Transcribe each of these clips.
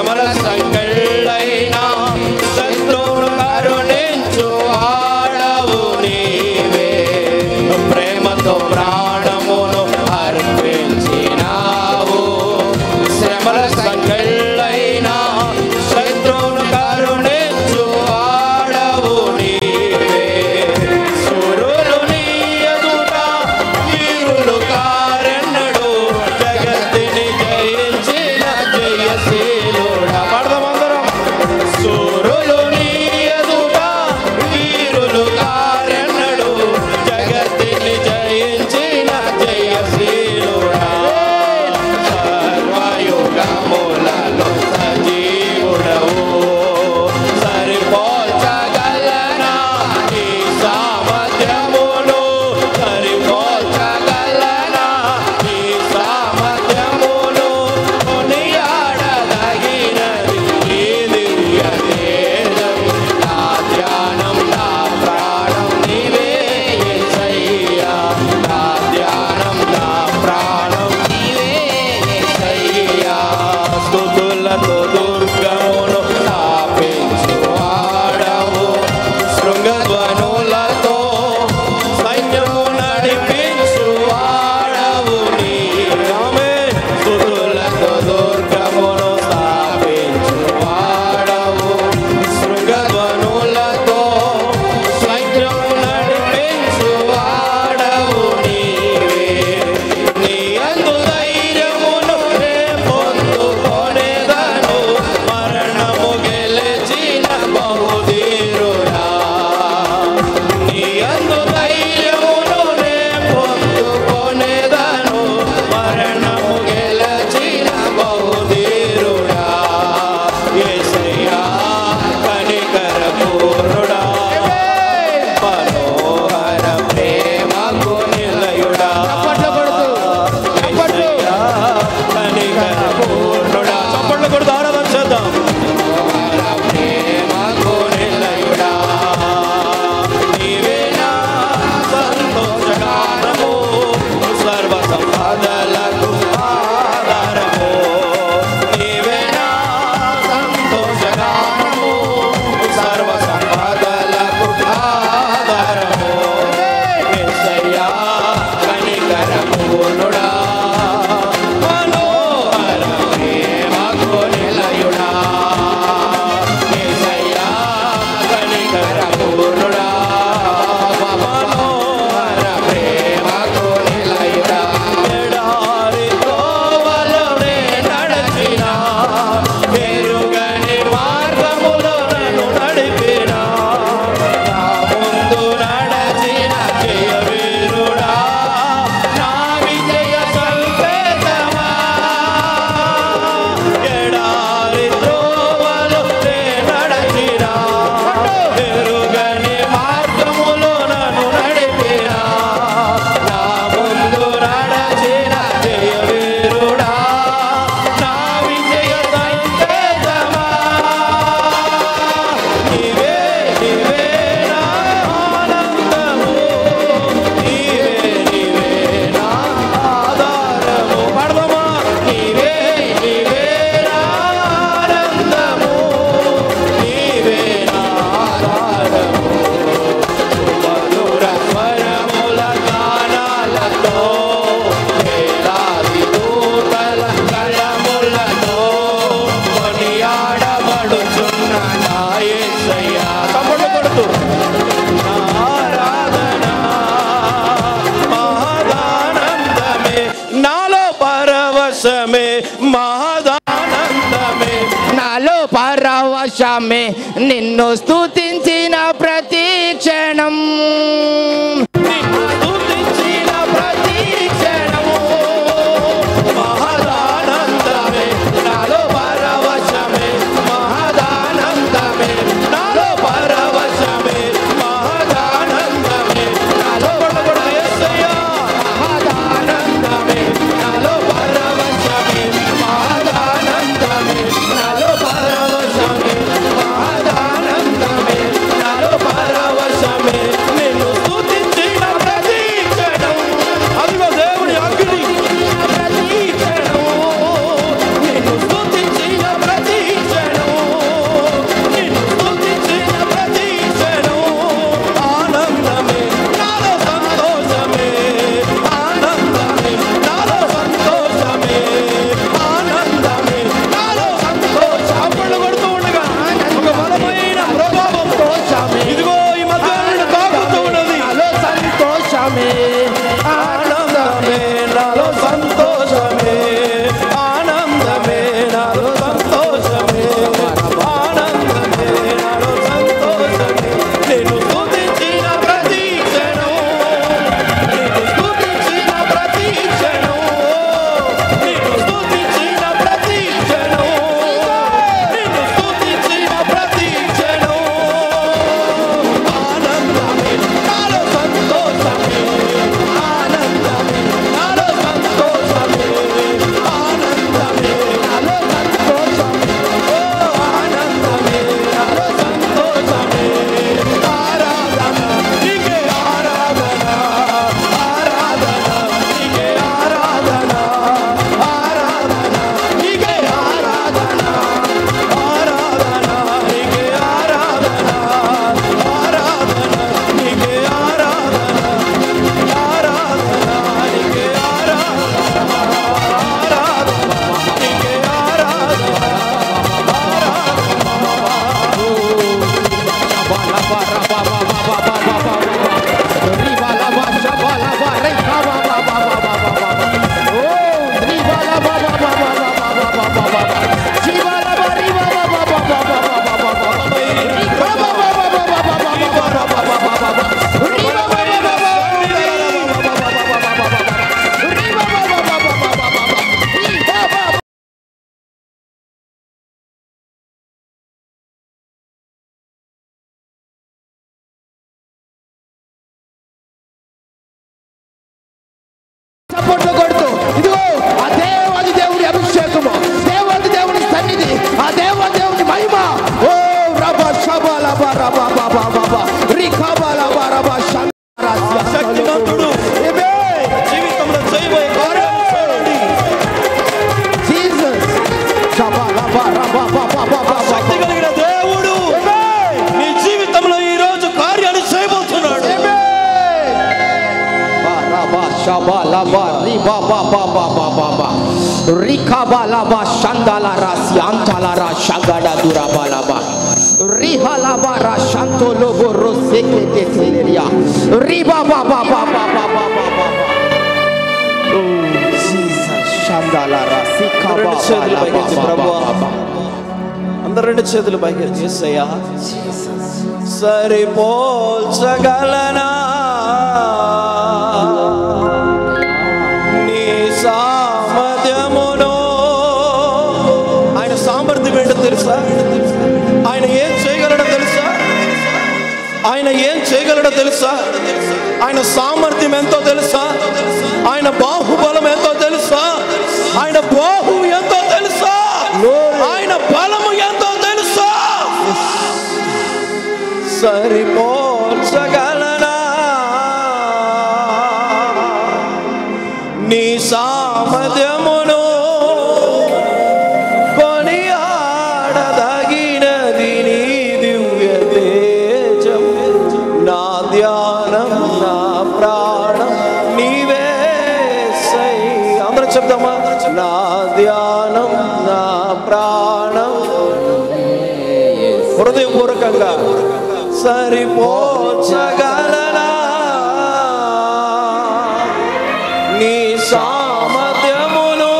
శ్రమల సంకెళ్ళైనా శత్రువును కరుణించు వాడవు నీవే. ప్రేమతో ప్రాణమును అర్పించినావు. శ్రమల సంకెళ్ళైనా శత్రువును కరుణించు వాడవు నీవే. సురులు నీ ఎదుట వీరులు కారెన్నడు, జగత్తుని జయించిన జయశీలుడా. పడదామందరం. సురులు నీ ఎదుట వీరులు కారెన్నడు, జగత్తుని జయించిన జయశీలుడా. సర్వయుగములలో సజీవుడవు. సరిపోల్చగలనా నీ సామర్థ్యమును, సరిపోల్చగలనా నీ సామర్థ్యమును. కొనియాడదగినది నీ దివ్య తేజం. నా ధ్యానం నా ప్రాణం నీవే యేసయ్యా. నా ధ్యానం నా ప్రాణం నీవే యేసయ్యా. స్తుతులతో దుర్గమును స్థాపించువాడవు. శృంగధ్వనులతో సైన్యము నడిపించువాడవు నీవే. స్తుతులతో దుర్గమును స్థాపించువాడవు. శృంగధ్వనులతో సైన్యము నడిపించువాడవు నీవే. నీ యందు ధైర్యమును నే పొందుకొనేదను, మరణము గెలిచిన బహుధీరుడా. నీ యందు ధైర్యమును నే పొందుకొనేదను, మరణము గెలిచిన బహుధీరుడా. యేసయ్యా కనికర పూర్ణుడా, మనోహర ప్రేమకు నిలయుడా. యేసయ్యా కనికర పూర్ణుడా. చప్పట్లు కొడుతూ ఆరాధన చేద్దాం. మనోహర ప్రేమకు నిలయుడా. నీవే నా సంతోషగానము, సర్వ సంపదలకు ఆధారము. నీవే నా సంతోషగానము, సర్వ సంపదలకు ఆధారము. యేసయ్యా కనికర పూర్ణుడా, మనోహర ప్రేమకు నిలయుడా. యేసయ్యా కనికర పూర్ణుడా, మనోహర ప్రేమకు నిలయుడా. ఎడారి త్రోవలోనే నడచినా, ఎరుగని మార్గములో నన్ను నడిపినా. నా ముందు నడచిన జయవీరుడా, నా విజయ సంకేతమా. ఎడారి త్రోవలోనే నడచినా, ఎరుగని మార్గములో నన్ను నడిపినా. నా ముందు నడచిన జయవీరుడా, నా విజయ సంకేతమా. నీవే నీవే నా ఆనందము, నీవే నీవే నా ఆధారము. పడదామా. నీవే నీవే నా ఆనందము, నీవే నా ఆధారము. మధుర స్వరముల గానాలతో, వేలాది దూతల కళములతో కొనియాడబడుచున్న నా యేసయ్యా. చప్పట్లు కొడుతూ నా ఆరాధన మహదానందమే, నాలో పరవశమే మహదానందమే. నాలో పరవశమే నిన్ను స్తుతించిన ప్రతి క్షణం. నిన్ను స్తుతించిన ప్రతి క్షణము మహదానందమే. నాలో పరవశమే మహదానందమే. నాలో పరవశమే మహదానందమే. నాలో పరవశమే యేసయ్యా మహదానందమే. నాలో పరవశమే మహదానందమే. నాలో పరవశమే మహదానందమే. నాలో పరవశమే నిన్ను స్తుతించి శక్తి కలిగిన దేవుడు నీ జీవితంలో ఈ రోజు కార్యాలు చేయబోతున్నాడు. అందరు రెండు చేతులు పైకి యేసయ్యా సరిపోల్చగలనా నీ సామర్థ్యమును. ఆయన సామర్థ్యం ఏంటో తెలుసా? ఆయన ఏం చేయగలడో తెలుసా? ఆయన ఏం చేయగలడో తెలుసా? ఆయన సామర్థ్యం ఎంతో తెలుసా? ఆయన బాహుబలం ఎంతో తెలుసా? ఆయన బాహు ఎంతో తెలుసా? ఆయన బలము ఎంతో తెలుసా? సరిపోల్చగలనా నీ సామర్థ్యమును కొనియాడదగినది నీ దివ్య తేజం. నా ధ్యానం నా ప్రాణం నీవే సై. అందరం చెప్దామా? నా ధ్యానం నా ప్రాణం హృదయపూర్వకంగా సరిపోల్చగలనా నీ సామర్థ్యమును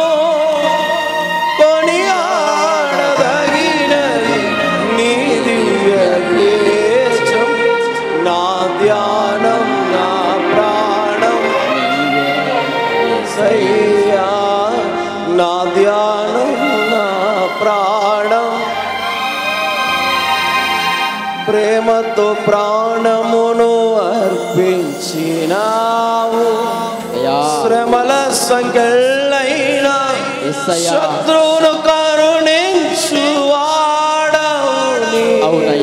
కొనియాడదగినది నీ దివ్య తేజం. నా ధ్యానం నా ప్రాణం సయ్యా. నా ధ్యానం నా ప్రాణం ప్రేమతో ప్రాణమును అర్పించినావు. శ్రమల సంఖ్యలైన శత్రువును కరుణించువాడవు నీవే.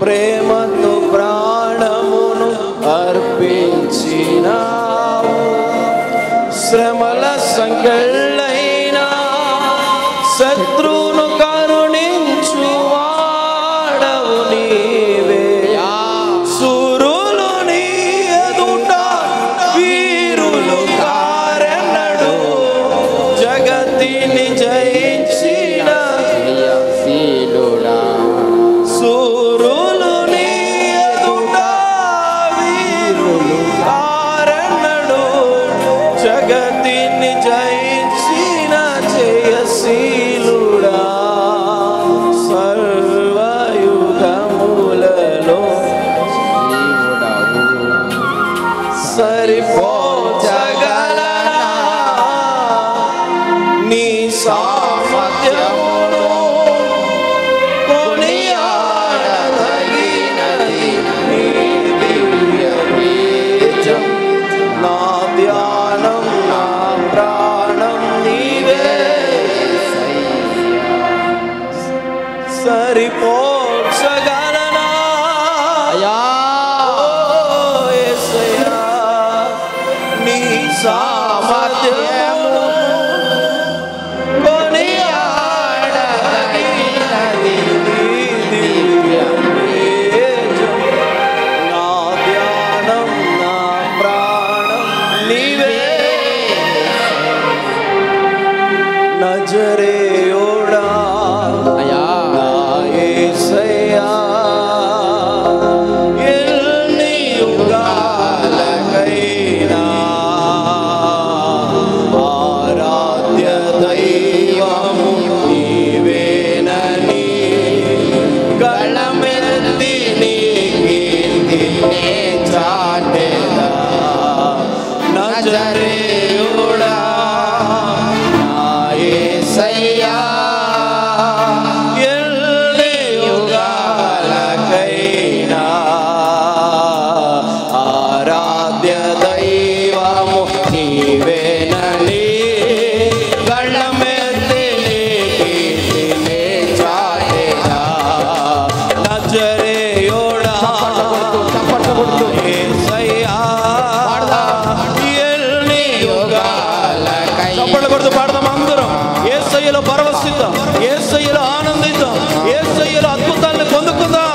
ప్రేమతో ప్రాణమును అర్పించినావు. శ్రమల సంఖ్యలైన శత్రువును కరుణించువాడవు నీవే. సూరులు నీ ఎదుట వీరులు కారెన్నడు. జగతిని జయించిన సూరులు నీ ఎదుట వీరులు కారెన్నడు. జగతిని జయించిన జయశీలుడా. సర్వయుగములలో సరిపోల్చగలనా నీ సామర్థ్యమును కొనియాడదగినది నీ దివ్య తేజం. నా ధ్యానం నా ప్రాణం నీవే. సరిపోల్చగలనా యేసయ్యా నీ సామర్థ్యమును కొనియాడదగినది నీ దివ్య తేజం. నా ధ్యానం నా ప్రాణం నీవే. నజరేయుడా నా యేసు యేసయ్యలో ఆనందిద్దాం, యేసయ్యలో అద్భుతాలను పొందుకుందాం.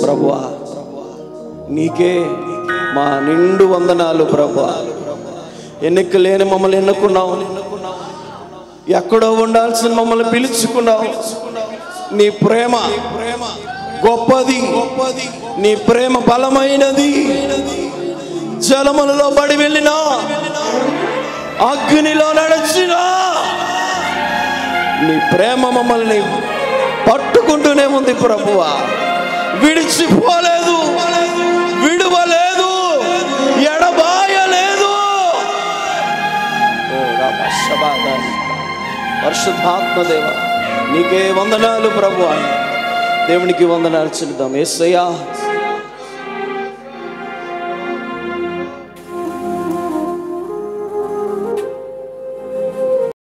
ప్రభువా నీకే మా నిండు వందనాలు ప్రభువా. ఎన్నిక లేని మమ్మల్ని ఎన్నుకున్నావు, ఎక్కడో ఉండాల్సిన మమ్మల్ని పిలుచుకున్నావు. నీ ప్రేమ గొప్పది, నీ ప్రేమ బలమైనది. జలములలో పడి వెళ్ళినా, అగ్నిలో నడిచినా నీ ప్రేమ మమ్మల్ని పట్టుకుంటూనే ఉంది ప్రభువా. విడిచిపోలేదు, విడువలేదు, ఎడబాయలేదు. పరిశుద్ధాత్మదేవ నీకే వందనాలు ప్రభువా. దేవునికి వందనాలు చెల్లిద్దాం. యేసయ్యా